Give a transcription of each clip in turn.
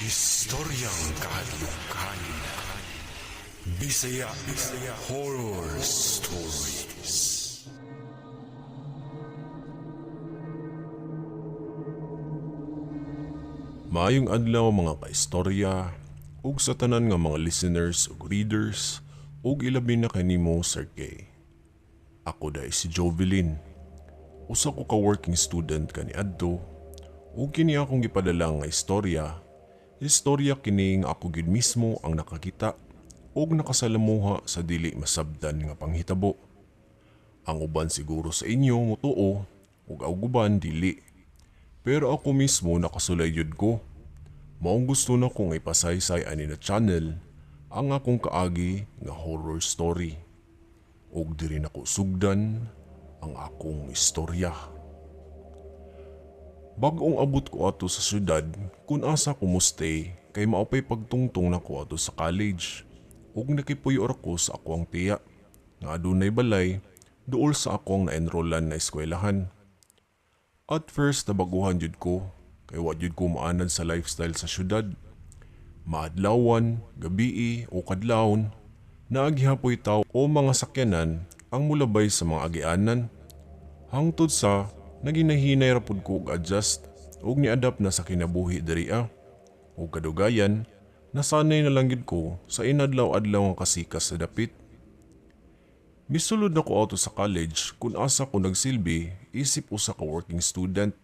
Istoryang kahayupan. Bisaya Horror Stories. Maayong adlaw mga kaistorya, ug sa tanan nga mga listeners ug readers, ug ilabi na kanimo Sir K. Ako day si Jovelyn. Usa ko ka working student kaniadto, ug kini akong gipadala nga istorya. Istorya kini nga ako gid mismo ang nakakita ug nakasalamuha sa dili masabdan nga panghitabo. Ang uban siguro sa inyo mutuo ug ang uban dili. Pero ako mismo nakasulay yun ko. Maong gusto na kong ipasaysay ani na channel ang akong kaagi nga horror story. Ug diri nako sugdan ang akong istorya. Bag-ong abot ko ato sa syudad kun asa ko mustay kay maupay pagtungtong nako ato sa college. Ug nakipuyor ko sa akong tiya nga adunay balay duol sa akong na-enrollan na eskwelahan. At first nabaguhan jud ko kay wa jud ko maanan sa lifestyle sa syudad. Maadlawan, gabii o kadlawon naagihapoy taw o mga sakyanan ang mulabay sa mga agianan. Hangtod sa naginahinay ra pud ko og adjust ug ni-adapt na sa kinabuhi diriya. Ug kadugayan, nasanay na lang gid ko sa inadlaw-adlaw nga kasikas sa dapit. Misulod na ko auto sa college kung asa ko nagsilbi isip usa ka working student.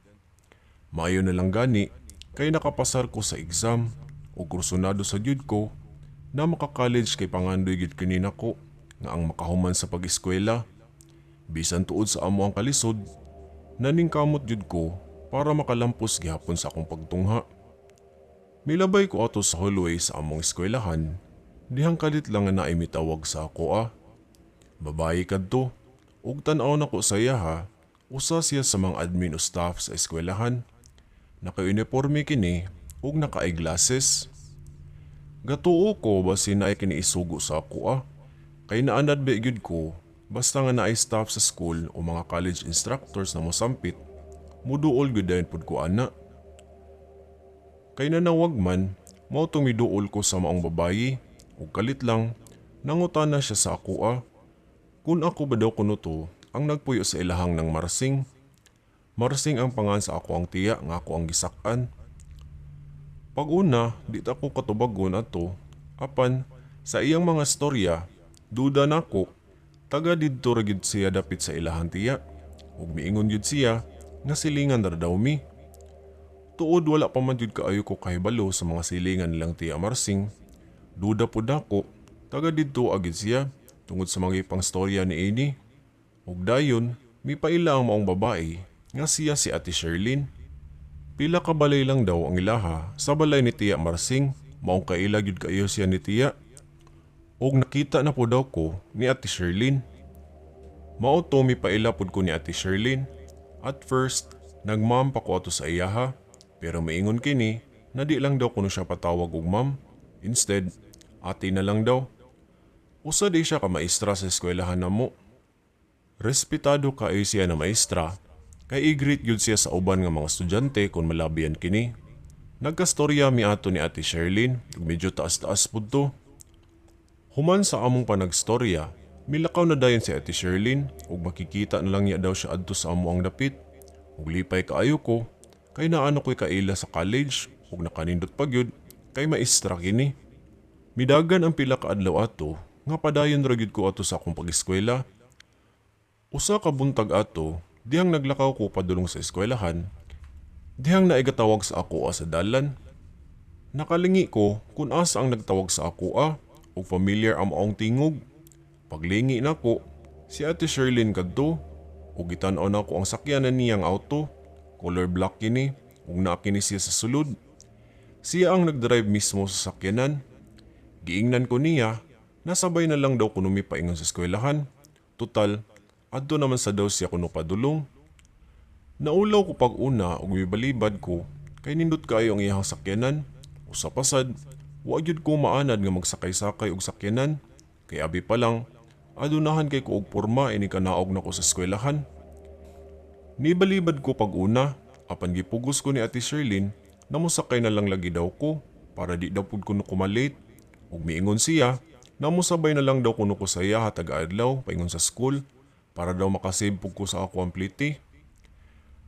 Maayo na lang gani kay nakapasar ko sa exam ug kursunado sa jud ko na maka-college kay pangandoy gid kini nako nga ang makahuman sa pag-eskwela. Bisan tuod sa amo ang kalisod, naningkamot jud ko para makalampos gihapon sa akong pagtungha. Milabay ko ato sa hallway sa among eskwelahan, dihang kalit lang nga naay mitawag sa ako Babae kadto, ug tan-aw nako sa iya usa siya sa mga admin o staff sa eskwelahan. Naka-uniforme kini ug naka-eyeglasses. Gatuo ko basin naay kini isugo sa ako kay naanad ba gyud ko basta nga naay staff sa school o mga college instructors na mosampit, muduol gyud dayon pud ko ana. Kay nanawag man, mao tumiduol ko sa maong babayi ug kalit lang nangutana siya sa ako kung ako ba daw kuno to ang nagpuyo sa ilahang ng Marsing. Marsing ang pangan sa ako ang tiya nga ako ang gisak-an. Pag-una, di ta ko katubagon ato, apan sa iyang mga storya, duda nako, taga didto ra gid siya dapit sa ilahang tiya, ug miingon gid siya nga silingan ra daw mi. Tuod wala pa man jud kaayo ko kahibalo sa mga silingan nilang tiya Marsing, duda pud ako, taga didto agid siya tungod sa mga ipang storya ni ini. Ug dayon, mi paila ang maong babae nga siya si Ate Sherlyn. Pila ka balay lang daw ang ilaha sa balay ni Tiya Marsing, maong kaila gyud kaayo siya ni Tiya. Og nakita na po daw ko ni Ate Sherlyn. Mao to mi paila pud ko ni Ate Sherlyn. At first, nagmam pa ko ato sa iyaha, pero maingon kini na di lang daw kuno siya patawag og ma'am. Instead, ate na lang daw. Usa di siya ka maestra sa eskwelahan namo. Respetado kaayo siya na maestra, kay i-greet gyud siya sa uban nga mga estudyante kung malabian kini. Nagkastorya mi ato ni Ate Sherlyn, ug medyo taas-taas pud to. Human sa among panagstorya, milakaw na dayon si Ate Sherlyn ug makikita na lang niya daw siya adto sa amo ang dapit. Ug lipay kaayo ko, kay naano ko'y kaila sa college ug nakanindot pa gyud kay maestra kini. Midagan ang pila ka adlaw ato nga padayon ra gyud ko ato sa akong pag-eskwela. Usa ka buntag ato, dihang naglakaw ko padulong sa eskwelahan, dihang naigatawag sa ako sa dalan. Nakalingi ko kung asa ang nagtawag sa ako ug familiar ang maong tingog. Paglingi nako, si Ate Sherlyn kadto, ug gitan-aw nako ang sakyanan niyang auto, color black kini, ug naa kini siya sa sulod. Siya ang nagdrive mismo sa sakyanan. Giingnan ko niya, nasabay na lang daw kuno mi paingon sa eskwelahan. Total, adto naman sa daw siya kuno padulong. Naulaw ko pag-una ug mibalibad ko kay nindot kaayo ang iyang sakyanan. Usa pasad, wa gyud ko maanad nga magsakay-sakay og sakyanan. Kay abi pa lang, adunahan kay ko og porma ini kanaog nako sa eskwelahan. Nibalibad ko pag-una, apan gipugos ko ni Ate Sherlyn na mosakay na lang lagi daw ko para di daw pud kuno kumalate. Ug miingon siya na musabay na lang daw kuno ko sa iya hatag adlaw paingon sa school para daw makasave pug ko sa ako ang pliti.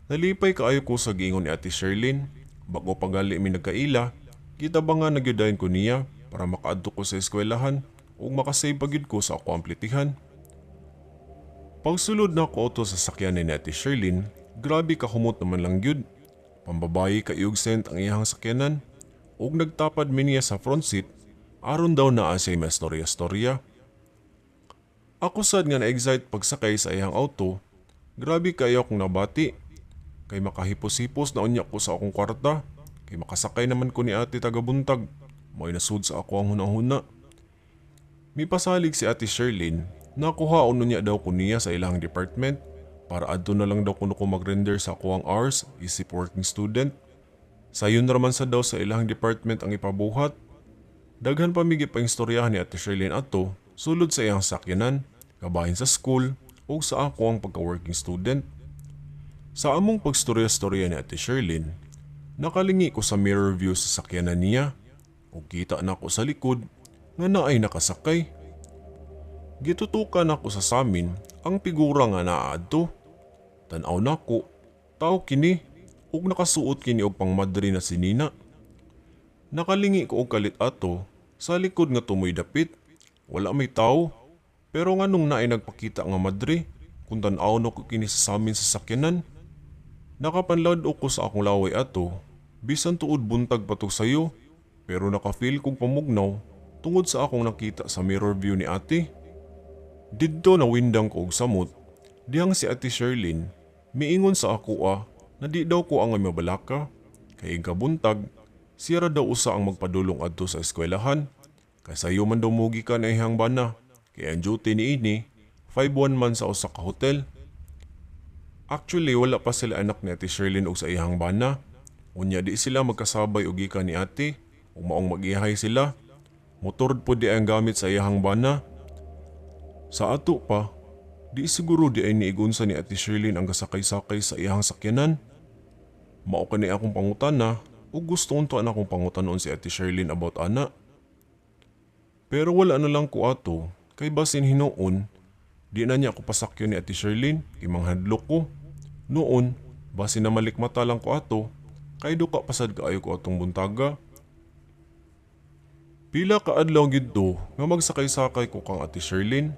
Nalipay kaayo ko sa giingon ni Ate Sherlyn. Bago pagali mi nagkaila, kita ba nga nagyudayon ko niya para makaadto ko sa eskwelahan ug makasave pagyud ko sa ako ang plitihan. Pagsulod na ko auto sa sakyan ni Ate Sherlyn, grabe kahumot naman lang gyud. Pambabayi kayog sent ang iyang sakyanan ug nagtapad mi niya sa front seat aron daw naa siya mastorya-storya. Ako sad nga na-excite pagsakay sa iyang auto. Grabe kayo akong nabati. Kay makahipos-hipos na unya ko sa akong kwarta. Kay makasakay naman ko ni ate tagabuntag. Mo'y nasud sa ako ang hunahuna. Mipasalig si Ate Sherlyn na kuhaon niya daw ko niya sa ilang department para adto na lang daw kuno ko mag-render sa ako ang hours isip working student. Sayon raman sa daw sa ilang department ang ipabuhat. Daghan pamigi pa yung istoryahan ni Ate Sherlyn ato sulod sa iyang sakyanan, kabahin sa school o sa ako ang pagka-working student. Sa among pagstorya-storya ni Ate Sherlyn, nakalingi ko sa mirror view sa sakyanan niya o kita na ko sa likod nga naay nakasakay. Gitutukan ako sa samin ang figura nga naadto. Tanaw na ko, tao kini ug nakasuot kini og pangmadri na sinina. Nakalingi ko og kalit ato sa likod nga tumoy dapit. Wala may tao, pero nganong naay nagpakita nga madri kung tan-aw no ko kini sa samin sa sakyanan. Nakapanlad ko sa akong laway ato, bisan tuod buntag patog sayo, pero nakafeel kong pamugnaw tungod sa akong nakita sa mirror view ni ate. Didto na windang ko og samot, dihang si Ate Sherlyn miingon sa ako na di daw ko ang mabalaka, kay kabuntag siya ra daw usa ang magpadulong adto sa eskwelahan, kay sayo man daw mugi ka na ihang bana, kay ang duty ni ini 5-1 man sa usa ka hotel. Actually, wala pa sila anak ni Ate Sherlyn og sa iyang bana. Unya di sila magkasabay og gikan ni ate, ug maong mag-ihay sila. Motor po di ang gamit sa iyang bana. Sa ato pa, di siguro di ay niigunsa ni Ate Sherlyn ang kasakay-sakay sa iyang sakyanan. Mao kani akong pangutana ug gusto unta na akong pangutanon si Ate Sherlyn about ana. Pero wala na lang ko ato, kay basin hinuon, di na niya ako pasakyo ni Ate Sherlyn, kay manghadlok ko. Noon, basi na malikmata lang ko ato, kay duka pasad kaayo ko atong buntaga. Pila ka adlaw gidto nga magsakay-sakay ko kang Ate Sherlyn.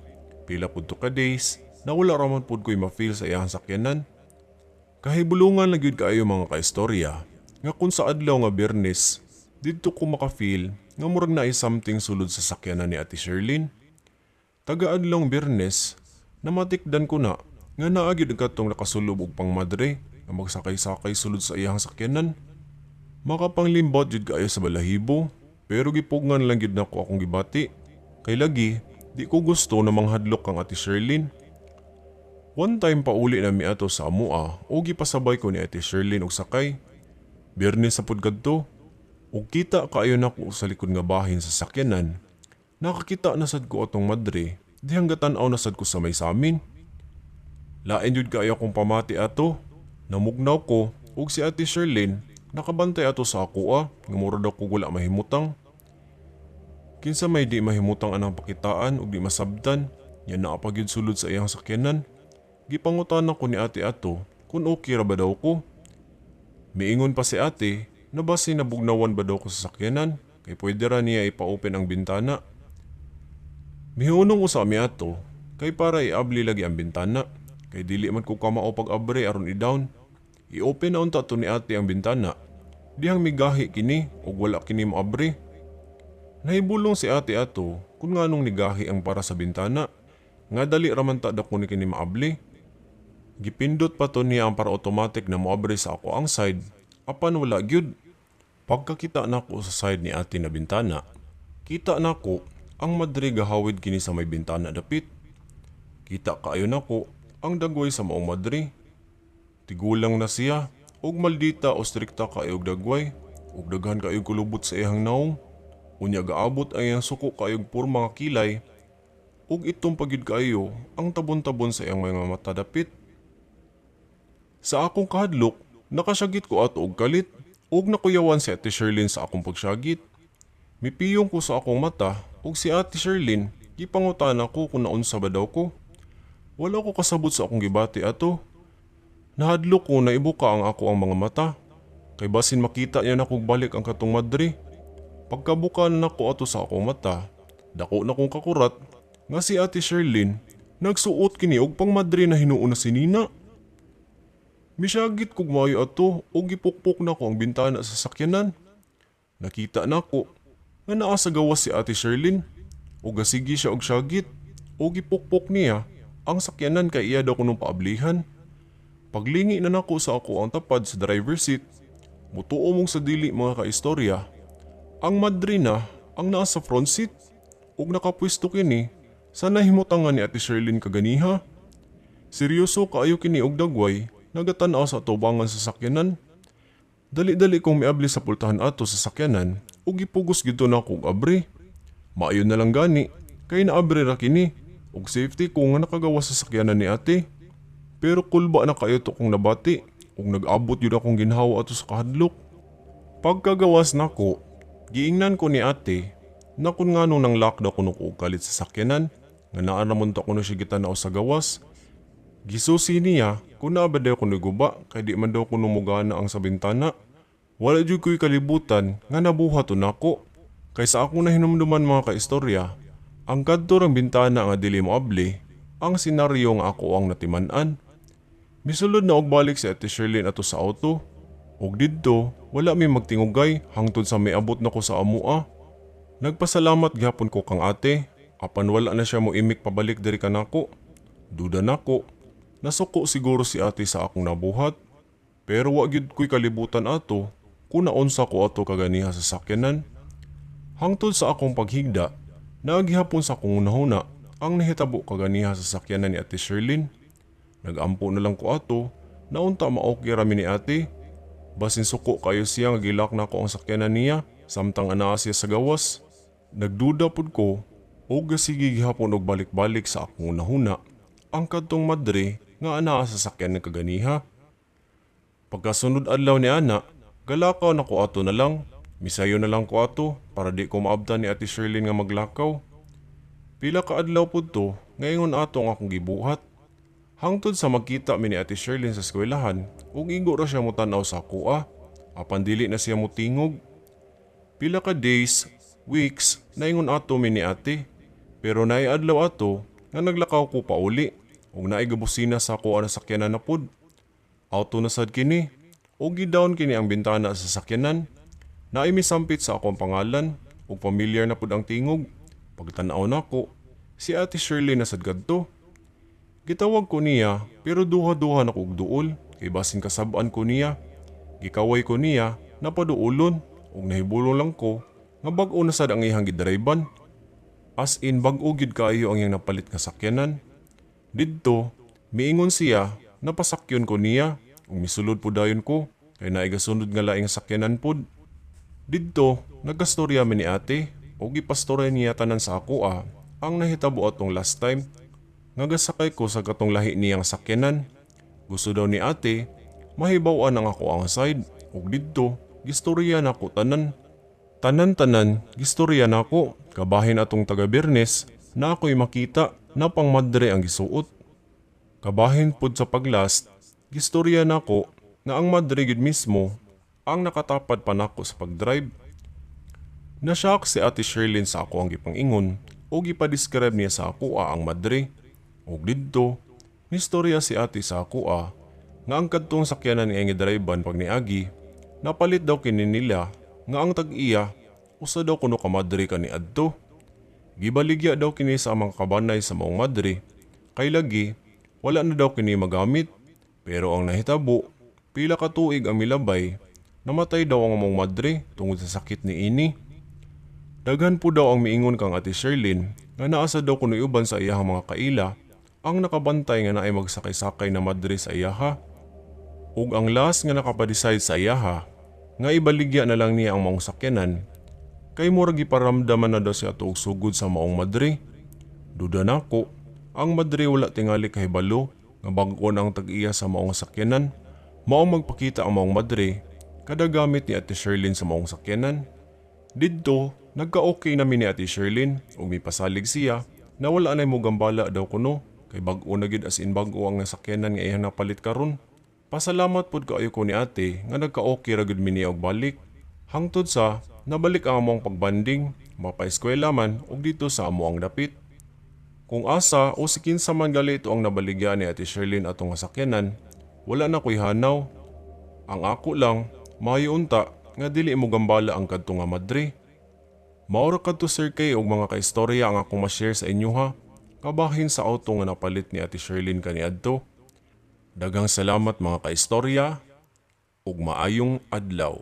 Pila pud to ka days na wala raman pud ko'y ma-feel sa iyang sakyanan. Kahibulungan lang gyud kaayo mga kaistorya nga kung sa adlaw nga Biyernes, didto ko maka-feel nga murag naay something sulod sa sakyanan ni Ate Sherlyn. Taga-adlawng Biyernes, namatikdan ko na nga naagid ang katong nakasulob og pangmadre nga magsakay-sakay sulod sa iyang sakyanan. Makapanglimbot jud kaayo sa balahibo, pero gipugngan lang gid nako akong gibati. Kay lagi, di ko gusto na manghadlok kang Ate Sherlyn. One time pa uli na mi ato sa amua o gipasabay ko ni Ate Sherlyn og sakay. Biyernes sa pud kadto, ug kita kaayo nako sa likod nga bahin sa sakyanan. Nakakita na sad ko atong madre, dihang gatan-aw na sad ko sa may samin. Lain jud kaayo akong pamati ato. Namugnaw ko ug si Ate Sherlyn nakabantay ato sa ako nga mura daw ko wala mahimutang. Kinsa may di mahimutang anang pakitaan ug di masabtan, yan naa pa gyud sulod sa iyang sakyanan. Gipangutan ko ni ate ato kung okay ra ba daw ko. Miingon pa si ate na basi nabugnawan ba daw ko sa sakyanan, kay pwede ra niya ipa-open ang bintana. Mihunong ko sa ami ato, kay para iabli lagi ang bintana. Kay dili man ko kamao pag-abre aron i-down. I-open na unta to ni ate ang bintana. Dihang migahi kini ug wala kini maabre. Nahibulong si ate ato kung nganong nigahi ang para sa bintana. Nga dali raman ta dako ni kini maabli. Gipindot pa to niya ang para automatic na moabre sa ako ang side. Apan wala gyud. Pagkakita nako sa side ni ate na bintana, kita nako ang madre gahawid kini sa may bintana dapit. Kita kaayo nako ang dagway sa maong madre. Tigulang na siya, ug maldita o strikta kaayog dagway, ug daghan kaayog kulubot sa iyang naong. Unya gaabot ang iyang suko kaayog pur mga kilay, ug itong pagid kaayo ang tabon-tabon sa iyang mga mata dapit. Sa akong kahadlok, nakasyagit ko ato og kalit, ug nakuyawan si Ate Sherlyn sa akong pagsyagit. Mipiyong ko sa akong mata ug si Ate Sherlyn gipangutan ako kung naunsa ba daw ko. Wala ko kasabot sa akong gibati ato. Nahadlok ko na ibuka ang ako ang mga mata. Kay basin makita niya na kog balik ang katong madre. Pagkabuka na nako ato sa akong mata, dako na kong kakurat nga si Ate Sherlyn nagsuot kini og pangmadre na hinuon na si Nina. Misyagit kog maayo ato ug gipukpok na ko ang bintana sa sakyanan. Nakita nako nga naa sa gawas si Ate Sherlyn ug gasigi siya og syagit ug gipukpok niya ang sakyanan kay iya daw kunong paablihan. Paglingi na nako sa ako ang tapad sa driver seat, mutuo mong sa dili mga kaistorya. Ang madrina ang naa sa front seat ug nakapwesto kini sa nahimutangan ni Ate Sherlyn kaganiha. Seryoso kaayo kini og dagway nagatan-aw sa atubangan sa sakyanan. Dali-dali kong miabli sa pultahan ato sa sakyanan ug gipugos gito na akong abre. Maayo na lang gani kay naabre ra kini ug safety ko nga nakagawas sa sakyanan ni ate. Pero kulba na kayo to kong nabati ug nag-abot yun akong ginhawa ato sa kahadlok. Pagkagawas nako, giingnan ko ni ate na kun nga nung nang lock daw kuno ko kalit sa sakyanan nga naa ramon ta kuno siya gitanaw sa gawas. Gisusi niya kung naa ba daw kuno guba kay di man daw kuno mugana ang sa bintana. Wala jud ko'y kalibutan nga nabuhat to nako. Kay sa akong nahinumduman mga kaistorya, ang kadto rang bintana nga dili moabli ang senaryo nga ako ang natiman-an. Misulod na og balik si Ate Sherlyn ato sa auto. Og didto, wala mi magtingugay hangtod sa miabot na ko sa amua. Nagpasalamat gyapon ko kang ate, apan wala na siya mo imik pabalik diri kanako. Duda nako, nasuko siguro si ate sa akong nabuhat. Pero wa gyud ko'y kalibutan ato kung naunsa ko ato kaganiha sa sakyanan. Hangtod sa akong paghigda, nagihapon sa akong unahuna ang nahitabo kaganiha sa sakyanan ni Ate Sherlyn. Nagampo na lang ko ato, naunta maokya rami ni ate. Basin suko kayo siya nga gilak na ko ang sakyanan niya, samtang anaa siya sa gawas. Nagduda pud ko, o gasigi gihapon og balik-balik sa akong nahuna, ang kadtong madre nga anaa sa sakyan ng kaganiha. Pagkasunod adlaw ni ana, galakaw na ko ato na lang, misayo na lang ko ato para di ko maabtan ni Ate Sherlyn nga maglakaw. Pila ka adlaw pud to, ngayon ato ang akong gibuhat. Hangtod sa magkita mi ni Ate Sherlyn sa eskwelahan ug igo ra siya motanaw sa kuha, apan dili na siya motingog. Pila ka days, weeks, naingon ato mi ni ate, pero naay adlaw ato nga naglakaw ko pa uli ug naay gabusina sa kuha na sakyanan na pud. Auto na sad kini ug gidown kini ang bintana sa sakyanan. Naay misampit sa akong pangalan ug pamilyar na pud ang tingog. Pagtan-aw nako, si Ate Sherlyn na sad kadto. Gitawag ko niya pero duha-duha na kog duol kay basin kasabaan ko niya. Gikaway ko niya napaduolon ug nahibulong lang ko nga bag-o na sad ang iyang gidriban. As in bag-o gid kaayo ang iyang napalit nga sakyanan. Didto, miingon siya napasakyon ko niya ug misulod pud dayon ko kay naay gasunod nga laing sakyanan pud. Didto, nagkastorya mi ni ate ug gipastorya niya tanan sa ako ang nahitabo atong last time. Nagasakay ko sa katong lahi niyang sakyanan. Gusto daw ni ate, mahibawan ang ako ang side. Ug didto, gistorya na ko tanan. Tanan-tanan, gistorya na ko. Kabahin atong taga-Bernes na ako'y makita na pang madre ang gisuot. Kabahin pud sa paglast, gistorya na ko na ang madre gid mismo ang nakatapad pa nako sa pagdrive. Nashock si Ate Sherlyn sa ako ang gipang-ingon o gipadescribe niya sa ako ang madre. Og didto, nistorya si ate sa ako nga ang kadtong sakyanan niya nga drivean pag niagi, napalit daw kini nila nga ang tag-iya usa daw kuno ka madre kani adto. Gibaligya daw kini sa mga kabanay sa maong madre, kay lagi wala na daw kini magamit. Pero ang nahitabo, pila ka tuig ang milabay, namatay daw ang maong madre tungod sa sakit ni ini. Daghan po daw ang miingon kang Ate Sherlyn nga naasa daw kuno uban sa iyang mga kaila ang nakabantay nga naay magsakay-sakay na madre sa iyaha. Ug ang last nga nakapadeside sa iyaha nga ibaligya na lang niya ang maong sakyanan kay murag giparamdaman na daw siya tuog sugod sa maong madre. Duda nako, ang madre wala tingali kahibalo nga bag-on ang tag-iya sa maong sakyanan. Maong magpakita ang maong madre kada gamit ni Ate Sherlyn sa maong sakyanan. Didto, Nagka-okay namin ni Ate Sherlyn ug mipasalig siya na wala na mo gambala daw kuno kay bag-o na gid as in bag-o ang nasakyanan nga iyang napalit karon. Pasalamat pud kaayo ko ni ate nga nagka-okay ra gud mi niya og balik. Hangtod sa nabalik ang among pagbanding, mapa-eskwela man ug dito sa amo ang dapit. Kung asa o si kinsa man gali ito ang nabaligya ni Ate Sherlyn atong sakyanan, wala na ko'y hanaw. Ang ako lang, maayo unta nga dili mo gambala ang kadto nga madre. Maura kadto Sir Kay og mga kaistorya ang akong ma-share sa inyo ha. Kabahin sa auto nga napalit ni Ate Sherlyn kaniadto. Daghang salamat mga kaistorya ug maayong adlaw.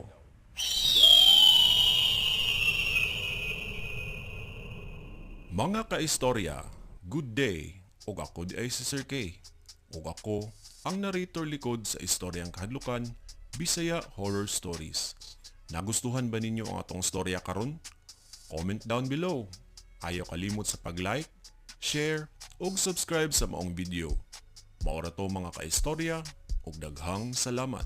Mga kaistorya, good day, ug ako di ay si Sir K. Ug ako ang narrator likod sa istoryang kahadlukan, Bisaya Horror Stories. Nagustuhan ba ninyo ang atong storya karon? Comment down below. Ayaw kalimot sa pag-like, share, ug subscribe sa maong video. Maura to mga kaistorya, ug daghang salamat.